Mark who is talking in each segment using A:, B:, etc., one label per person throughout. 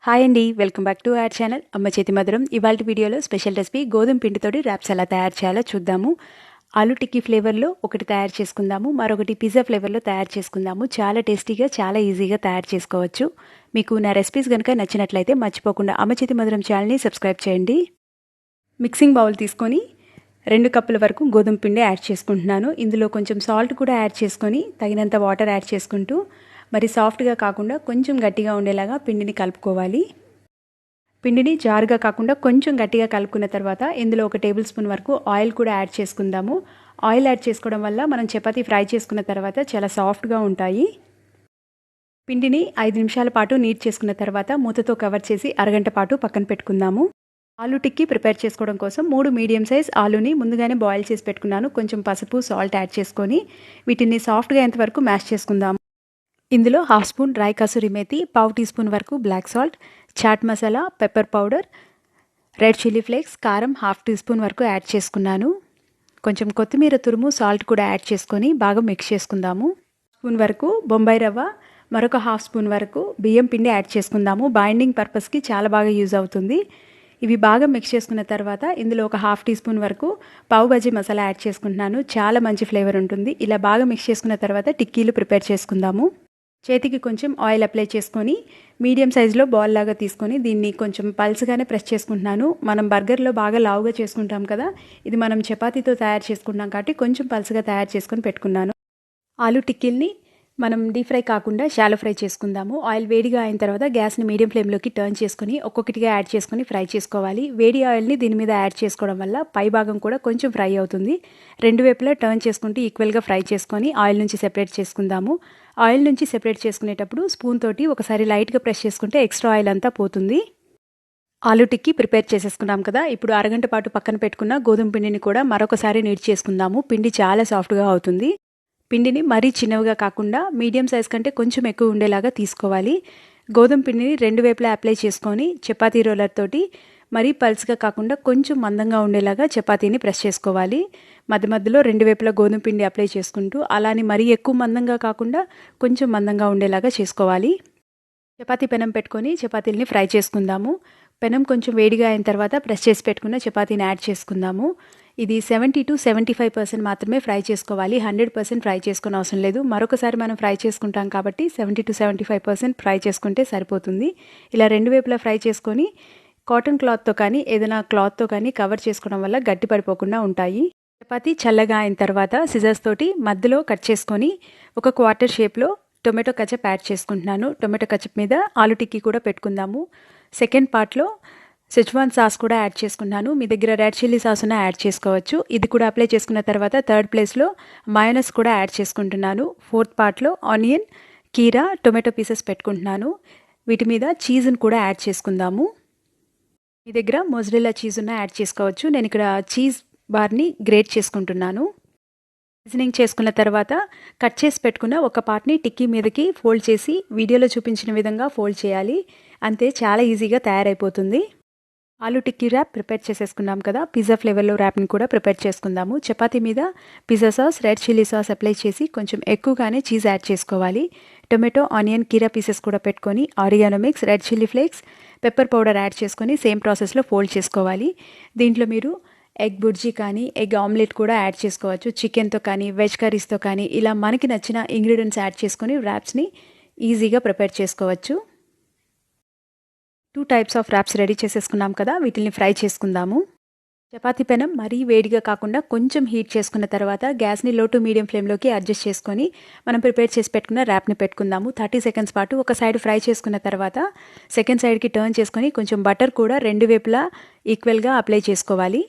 A: Hi అండి, welcome back to our channel అమ్మ చేతి మధురం. ఇవాళ వీడియోలో స్పెషల్ రెసిపీ గోధుమ పిండితోటి ర్యాప్స్ ఎలా తయారు చేయాలో చూద్దాము. ఆలూ టిక్కీ ఫ్లేవర్లో ఒకటి తయారు చేసుకుందాము, మరొకటి పిజ్జా ఫ్లేవర్లో తయారు చేసుకుందాము. చాలా టేస్టీగా, చాలా ఈజీగా తయారు చేసుకోవచ్చు. మీకు నా రెసిపీస్ కనుక నచ్చినట్లయితే మర్చిపోకుండా అమ్మ చేతి మధురం ఛానల్ని సబ్స్క్రైబ్ చేయండి. మిక్సింగ్ బౌల్ తీసుకొని 2 కప్పుల వరకు గోధుమ పిండి యాడ్ చేసుకుంటున్నాను. ఇందులో కొంచెం సాల్ట్ కూడా యాడ్ చేసుకొని తగినంత వాటర్ యాడ్ చేసుకుంటూ మరి సాఫ్ట్గా కాకుండా కొంచెం గట్టిగా ఉండేలాగా పిండిని కలుపుకోవాలి. పిండిని జారుగా కాకుండా కొంచెం గట్టిగా కలుపుకున్న తర్వాత ఇందులో 1 టేబుల్ స్పూన్ వరకు ఆయిల్ కూడా యాడ్ చేసుకుందాము. ఆయిల్ యాడ్ చేసుకోవడం వల్ల మనం చపాతీ ఫ్రై చేసుకున్న తర్వాత చాలా సాఫ్ట్గా ఉంటాయి. పిండిని 5 నిమిషాల పాటు నీట్ చేసుకున్న తర్వాత మూతతో కవర్ చేసి అరగంట పాటు పక్కన పెట్టుకుందాము. ఆలూ టిక్కీ ప్రిపేర్ చేసుకోవడం కోసం 3 మీడియం సైజ్ ఆలూని ముందుగానే బాయిల్ చేసి పెట్టుకున్నాను. కొంచెం పసుపు, సాల్ట్ యాడ్ చేసుకొని వీటిని సాఫ్ట్గా అయ్యేంత వరకు మ్యాష్ చేసుకుందాము. ఇందులో 1/2 spoon dry kasuri methi, 1/4 teaspoon వరకు black salt, chaat masala, pepper powder, red chilli flakes, కారం 1/2 టీ స్పూన్ వరకు యాడ్ చేసుకున్నాను. కొంచెం కొత్తిమీర తురుము, సాల్ట్ కూడా యాడ్ చేసుకొని బాగా మిక్స్ చేసుకుందాము. స్పూన్ వరకు బొంబాయి రవ్వ, మరొక 1/2 స్పూన్ వరకు బియ్యం పిండి యాడ్ చేసుకుందాము. బైండింగ్ పర్పస్కి చాలా బాగా యూజ్ అవుతుంది. ఇవి బాగా మిక్స్ చేసుకున్న తర్వాత ఇందులో 1/2 టీ స్పూన్ వరకు పావు బజీ మసాలా యాడ్ చేసుకుంటున్నాను. చాలా మంచి ఫ్లేవర్ ఉంటుంది. ఇలా బాగా మిక్స్ చేసుకున్న తర్వాత టిక్కీలు ప్రిపేర్ చేసుకుందాము. చేతికి కొంచెం ఆయిల్ అప్లై చేసుకొని మీడియం సైజులో బాల్ లాగా తీసుకొని దీన్ని కొంచెం పల్స్గానే ప్రెస్ చేసుకుంటున్నాను. మనం బర్గర్లో బాగా లావుగా చేసుకుంటాం కదా, ఇది మనం చపాతీతో తయారు చేసుకుంటాం కాబట్టి కొంచెం పల్స్గా తయారు చేసుకొని పెట్టుకున్నాను. ఆలూ టిక్కీల్ని మనం డీప్ ఫ్రై కాకుండా షాలో ఫ్రై చేసుకుందాము. ఆయిల్ వేడిగా అయిన తర్వాత గ్యాస్ని మీడియం ఫ్లేమ్లోకి టర్న్ చేసుకొని ఒక్కొక్కటిగా యాడ్ చేసుకొని ఫ్రై చేసుకోవాలి. వేడి ఆయిల్ని దీని మీద యాడ్ చేసుకోవడం వల్ల పై భాగం కూడా కొంచెం ఫ్రై అవుతుంది. 2 వైపులా టర్న్ చేసుకుంటూ ఈక్వల్గా ఫ్రై చేసుకొని ఆయిల్ నుంచి సెపరేట్ చేసుకుందాము. ఆయిల్ నుంచి సెపరేట్ చేసుకునేటప్పుడు స్పూన్ తోటి ఒకసారి లైట్గా ప్రెస్ చేసుకుంటే ఎక్స్ట్రా ఆయిల్ అంతా పోతుంది. ఆలూ టిక్కీ ప్రిపేర్ చేసేసుకున్నాం కదా, ఇప్పుడు అరగంట పాటు పక్కన పెట్టుకున్న గోధుమ పిండిని కూడా మరొకసారి నీట్ చేసుకుందాము. పిండి చాలా సాఫ్ట్గా అవుతుంది. పిండిని మరీ చిన్నవిగా కాకుండా మీడియం సైజ్ కంటే కొంచెం ఎక్కువ ఉండేలాగా తీసుకోవాలి. గోధుమ పిండిని 2 వైపులా అప్లై చేసుకొని చపాతీ రోలర్ తోటి మరీ పల్స్గా కాకుండా కొంచెం మందంగా ఉండేలాగా చపాతీని ప్రెస్ చేసుకోవాలి. మధ్య మధ్యలో 2 వైపులా గోధుమ పిండి అప్లై చేసుకుంటూ అలానే మరీ ఎక్కువ మందంగా కాకుండా కొంచెం మందంగా ఉండేలాగా చేసుకోవాలి. చపాతీ పెనం పెట్టుకొని చపాతీలని ఫ్రై చేసుకుందాము. పెనం కొంచెం వేడిగా అయిన తర్వాత ప్రెస్ చేసి పెట్టుకున్న చపాతీని యాడ్ చేసుకుందాము. ఇది 70 to 75% మాత్రమే ఫ్రై చేసుకోవాలి. 100% ఫ్రై చేసుకునే అవసరం లేదు. మరొకసారి మనం ఫ్రై చేసుకుంటాం కాబట్టి 70 to 75% ఫ్రై చేసుకుంటే సరిపోతుంది. ఇలా 2 వైపులా ఫ్రై చేసుకొని కాటన్ క్లాత్తో కానీ ఏదైనా క్లాత్తో కానీ కవర్ చేసుకోవడం వల్ల గట్టి పడిపోకుండా ఉంటాయి. చపాతీ చల్లగా అయిన తర్వాత సిజర్స్ తోటి మధ్యలో కట్ చేసుకొని ఒక క్వార్టర్ షేప్లో టొమాటో కచప్ యాడ్ చేసుకుంటున్నాను. టొమాటో కచప్ మీద ఆలూ టిక్కీ కూడా పెట్టుకుందాము. సెకండ్ పార్ట్లో సెజ్వాన్ సాస్ కూడా యాడ్ చేసుకున్నాను. మీ దగ్గర రెడ్ చిల్లీ సాస్ ఉన్న యాడ్ చేసుకోవచ్చు. ఇది కూడా అప్లై చేసుకున్న తర్వాత థర్డ్ ప్లేస్లో మయోనస్ కూడా యాడ్ చేసుకుంటున్నాను. ఫోర్త్ పార్ట్లో ఆనియన్, కీరా, టొమాటో పీసెస్ పెట్టుకుంటున్నాను. వీటి మీద చీజ్ని కూడా యాడ్ చేసుకుందాము. మీ దగ్గర మొజరెల్లా చీజ్ ఉన్న యాడ్ చేసుకోవచ్చు. నేను ఇక్కడ చీజ్ బార్ని గ్రేట్ చేసుకుంటున్నాను. సీజనింగ్ చేసుకున్న తర్వాత కట్ చేసి పెట్టుకున్న ఒక పార్ట్ని టిక్కీ మీదకి ఫోల్డ్ చేసి వీడియోలో చూపించిన విధంగా ఫోల్డ్ చేయాలి. అంతే, చాలా ఈజీగా తయారైపోతుంది. ఆలూ టిక్కీ ర్యాప్ ప్రిపేర్ చేసేసుకున్నాం కదా, పిజ్జా ఫ్లేవర్లో ర్యాప్ని కూడా ప్రిపేర్ చేసుకుందాము. చపాతీ మీద pizza sauce, red chilli sauce apply చేసి కొంచెం ఎక్కువగానే చీజ్ యాడ్ చేసుకోవాలి. టొమాటో, ఆనియన్, కీరా పీసెస్ కూడా పెట్టుకొని oregano mix, red chilli flakes, pepper powder add చేసుకొని సేమ్ ప్రాసెస్లో ఫోల్డ్ చేసుకోవాలి. దీంట్లో మీరు ఎగ్ బుర్జీ కానీ ఎగ్ ఆమ్లెట్ కూడా యాడ్ చేసుకోవచ్చు. చికెన్తో కానీ వెజ్ కర్రీస్తో కానీ ఇలా మనకి నచ్చిన ఇంగ్రీడియంట్స్ యాడ్ చేసుకొని ర్యాప్స్ని ఈజీగా ప్రిపేర్ చేసుకోవచ్చు. 2 టైప్స్ ఆఫ్ ర్యాప్స్ రెడీ చేసేసుకున్నాం కదా, వీటిని ఫ్రై చేసుకుందాము. చపాతీ పెనం మరీ వేడిగా కాకుండా కొంచెం హీట్ చేసుకున్న తర్వాత గ్యాస్ని లో టు మీడియం ఫ్లేమ్లోకి అడ్జస్ట్ చేసుకొని మనం ప్రిపేర్ చేసి పెట్టుకున్న ర్యాప్ని పెట్టుకుందాము. 30 సెకండ్స్ పాటు ఒక సైడ్ ఫ్రై చేసుకున్న తర్వాత సెకండ్ సైడ్కి టర్న్ చేసుకొని కొంచెం బటర్ కూడా 2 వైపులా ఈక్వల్గా అప్లై చేసుకోవాలి.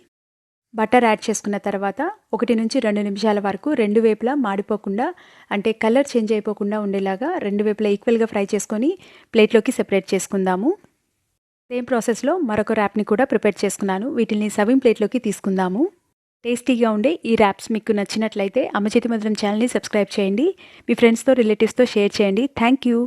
A: బటర్ యాడ్ చేసుకున్న తర్వాత 1 నుంచి 2 నిమిషాల వరకు 2 వైపులా మాడిపోకుండా అంటే కలర్ చేంజ్ అయిపోకుండా ఉండేలాగా 2 వైపులా ఈక్వల్గా ఫ్రై చేసుకొని ప్లేట్లోకి సెపరేట్ చేసుకుందాము. సేమ్ ప్రాసెస్లో మరొక ర్యాప్ని కూడా ప్రిపేర్ చేసుకున్నాను. వీటిని సర్వింగ్ ప్లేట్లోకి తీసుకుందాము. టేస్టీగా ఉండే ఈ ర్యాప్స్ మీకు నచ్చినట్లయితే అమ్మ చేతి మధురం ఛానల్ని సబ్స్క్రైబ్ చేయండి. మీ ఫ్రెండ్స్తో, రిలేటివ్స్తో షేర్ చేయండి. Thank you.